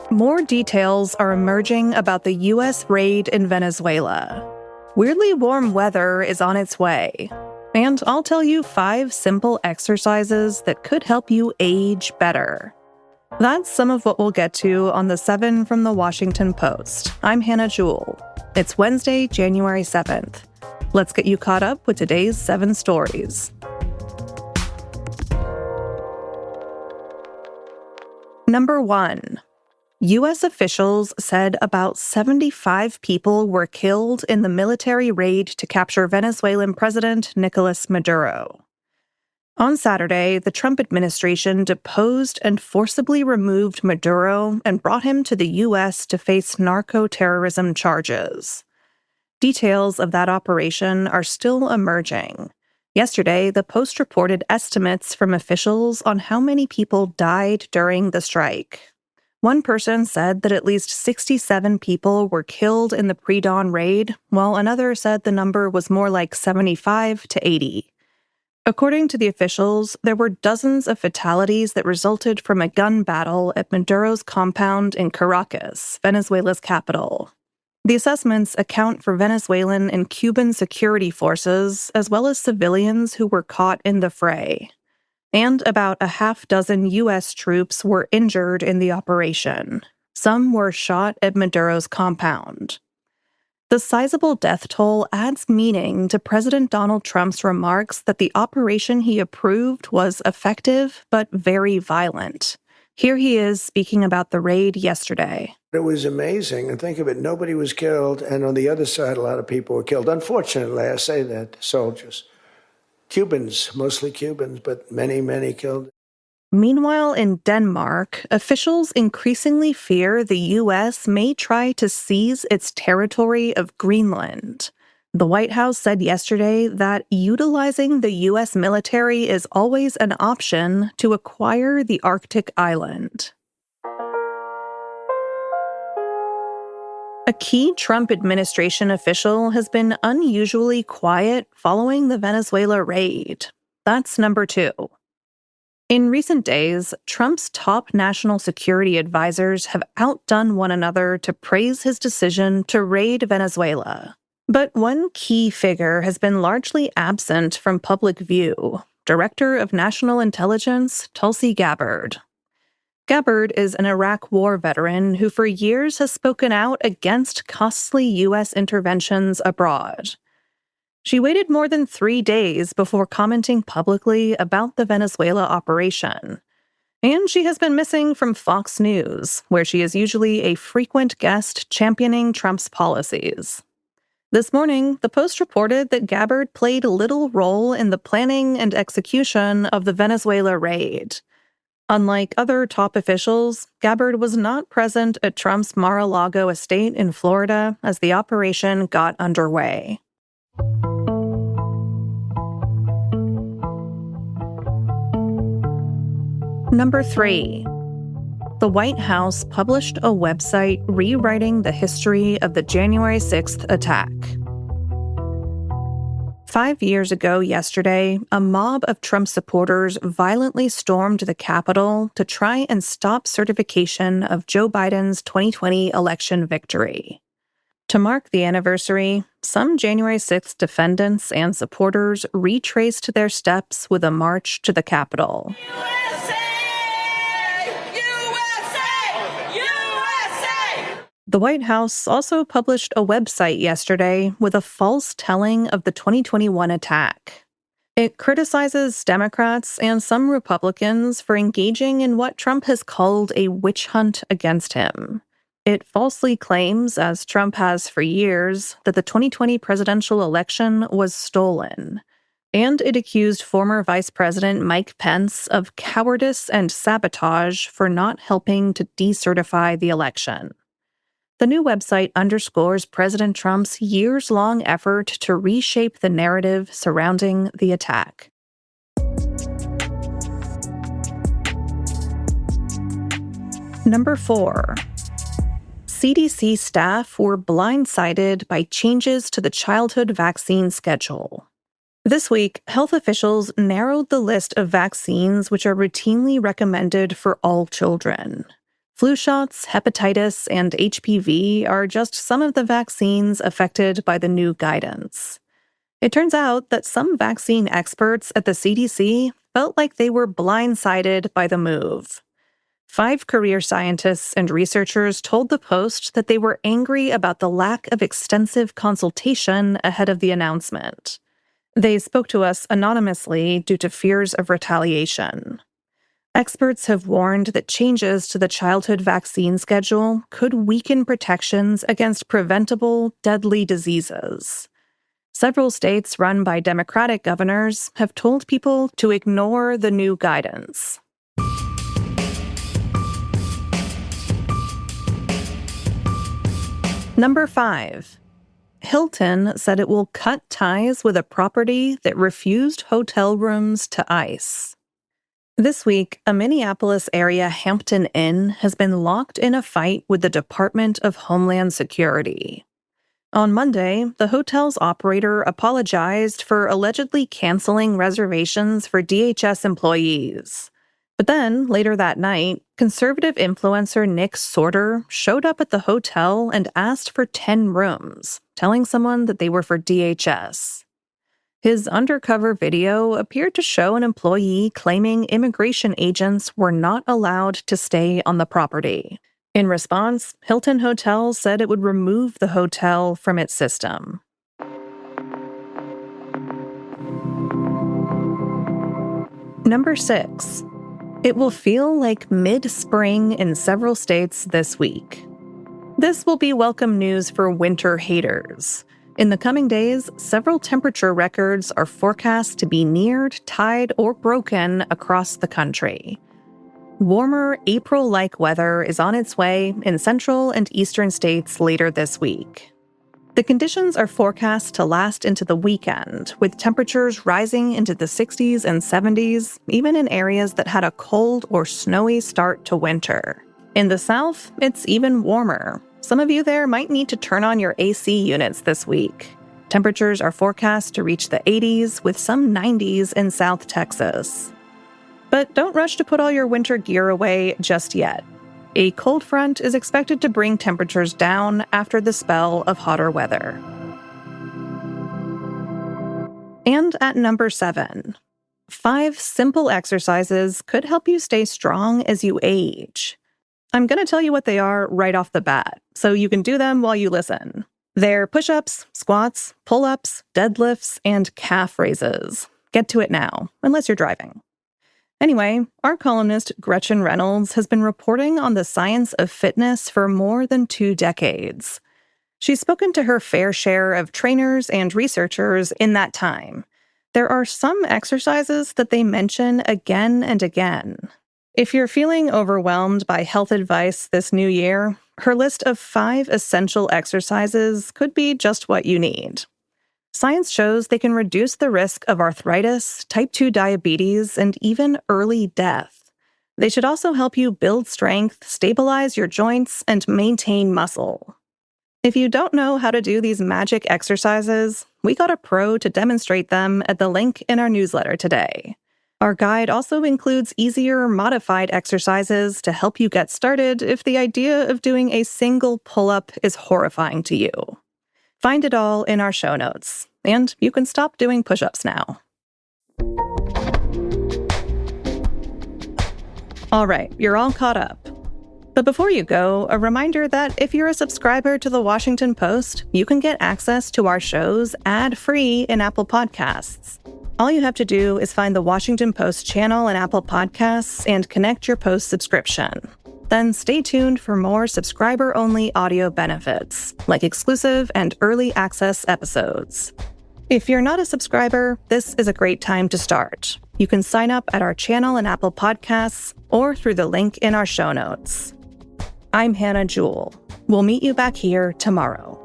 More details are emerging about the U.S. raid in Venezuela. Weirdly warm weather is on its way. And I'll tell you 5 simple exercises that could help you age better. That's some of what we'll get to on the 7 from the Washington Post. I'm Hannah Jewell. It's Wednesday, January 7th. Let's get you caught up with today's 7 stories. Number 1. U.S. officials said about 75 people were killed in the military raid to capture Venezuelan President Nicolas Maduro. On Saturday, the Trump administration deposed and forcibly removed Maduro and brought him to the U.S. to face narco-terrorism charges. Details of that operation are still emerging. Yesterday, the Post reported estimates from officials on how many people died during the strike. One person said that at least 67 people were killed in the pre-dawn raid, while another said the number was more like 75 to 80. According to the officials, there were dozens of fatalities that resulted from a gun battle at Maduro's compound in Caracas, Venezuela's capital. The assessments account for Venezuelan and Cuban security forces, as well as civilians who were caught in the fray. And about a half dozen U.S. troops were injured in the operation. Some were shot at Maduro's compound. The sizable death toll adds meaning to President Donald Trump's remarks that the operation he approved was effective but very violent. Here he is speaking about the raid yesterday. It was amazing. And think of it, nobody was killed, and on the other side, a lot of people were killed. Unfortunately, I say that, soldiers. Cubans, mostly Cubans, but many, many killed. Meanwhile, in Denmark, officials increasingly fear the U.S. may try to seize its territory of Greenland. The White House said yesterday that utilizing the U.S. military is always an option to acquire the Arctic island. A key Trump administration official has been unusually quiet following the Venezuela raid. That's number 2. In recent days, Trump's top national security advisors have outdone one another to praise his decision to raid Venezuela. But one key figure has been largely absent from public view: Director of National Intelligence, Tulsi Gabbard. Gabbard is an Iraq War veteran who for years has spoken out against costly U.S. interventions abroad. She waited more than 3 days before commenting publicly about the Venezuela operation. And she has been missing from Fox News, where she is usually a frequent guest championing Trump's policies. This morning, the Post reported that Gabbard played little role in the planning and execution of the Venezuela raid. Unlike other top officials, Gabbard was not present at Trump's Mar-a-Lago estate in Florida as the operation got underway. Number 3. The White House published a website rewriting the history of the January 6th attack. 5 years ago yesterday, a mob of Trump supporters violently stormed the Capitol to try and stop certification of Joe Biden's 2020 election victory. To mark the anniversary, some January 6th defendants and supporters retraced their steps with a march to the Capitol. The White House also published a website yesterday with a false telling of the 2021 attack. It criticizes Democrats and some Republicans for engaging in what Trump has called a witch hunt against him. It falsely claims, as Trump has for years, that the 2020 presidential election was stolen. And it accused former Vice President Mike Pence of cowardice and sabotage for not helping to decertify the election. The new website underscores President Trump's years-long effort to reshape the narrative surrounding the attack. Number 4. CDC staff were blindsided by changes to the childhood vaccine schedule. This week, health officials narrowed the list of vaccines which are routinely recommended for all children. Flu shots, hepatitis, and HPV are just some of the vaccines affected by the new guidance. It turns out that some vaccine experts at the CDC felt like they were blindsided by the move. 5 career scientists and researchers told the Post that they were angry about the lack of extensive consultation ahead of the announcement. They spoke to us anonymously due to fears of retaliation. Experts have warned that changes to the childhood vaccine schedule could weaken protections against preventable, deadly diseases. Several states run by Democratic governors have told people to ignore the new guidance. Number 5. Hilton said it will cut ties with a property that refused hotel rooms to ICE. This week, a Minneapolis area Hampton Inn has been locked in a fight with the Department of Homeland Security. On Monday, the hotel's operator apologized for allegedly canceling reservations for DHS employees. But then, later that night, conservative influencer Nick Sorter showed up at the hotel and asked for 10 rooms, telling someone that they were for DHS. His undercover video appeared to show an employee claiming immigration agents were not allowed to stay on the property. In response, Hilton Hotels said it would remove the hotel from its system. Number 6. It will feel like mid-spring in several states this week. This will be welcome news for winter haters. In the coming days, several temperature records are forecast to be neared, tied, or broken across the country. Warmer, April-like weather is on its way in central and eastern states later this week. The conditions are forecast to last into the weekend, with temperatures rising into the 60s and 70s, even in areas that had a cold or snowy start to winter. In the South, it's even warmer. Some of you there might need to turn on your AC units this week. Temperatures are forecast to reach the 80s, with some 90s in South Texas. But don't rush to put all your winter gear away just yet. A cold front is expected to bring temperatures down after the spell of hotter weather. And at number 7, 5 simple exercises could help you stay strong as you age. I'm going to tell you what they are right off the bat, so you can do them while you listen. They're push-ups, squats, pull-ups, deadlifts, and calf raises. Get to it now, unless you're driving. Anyway, our columnist Gretchen Reynolds has been reporting on the science of fitness for more than 2 decades. She's spoken to her fair share of trainers and researchers in that time. There are some exercises that they mention again and again. If you're feeling overwhelmed by health advice this new year, her list of 5 essential exercises could be just what you need. Science shows they can reduce the risk of arthritis, type 2 diabetes, and even early death. They should also help you build strength, stabilize your joints, and maintain muscle. If you don't know how to do these magic exercises, we got a pro to demonstrate them at the link in our newsletter today. Our guide also includes easier, modified exercises to help you get started if the idea of doing a single pull-up is horrifying to you. Find it all in our show notes, and you can stop doing push-ups now. All right, you're all caught up. But before you go, a reminder that if you're a subscriber to The Washington Post, you can get access to our shows ad-free in Apple Podcasts. All you have to do is find the Washington Post channel in Apple Podcasts and connect your Post subscription. Then stay tuned for more subscriber-only audio benefits, like exclusive and early access episodes. If you're not a subscriber, this is a great time to start. You can sign up at our channel in Apple Podcasts or through the link in our show notes. I'm Hannah Jewell. We'll meet you back here tomorrow.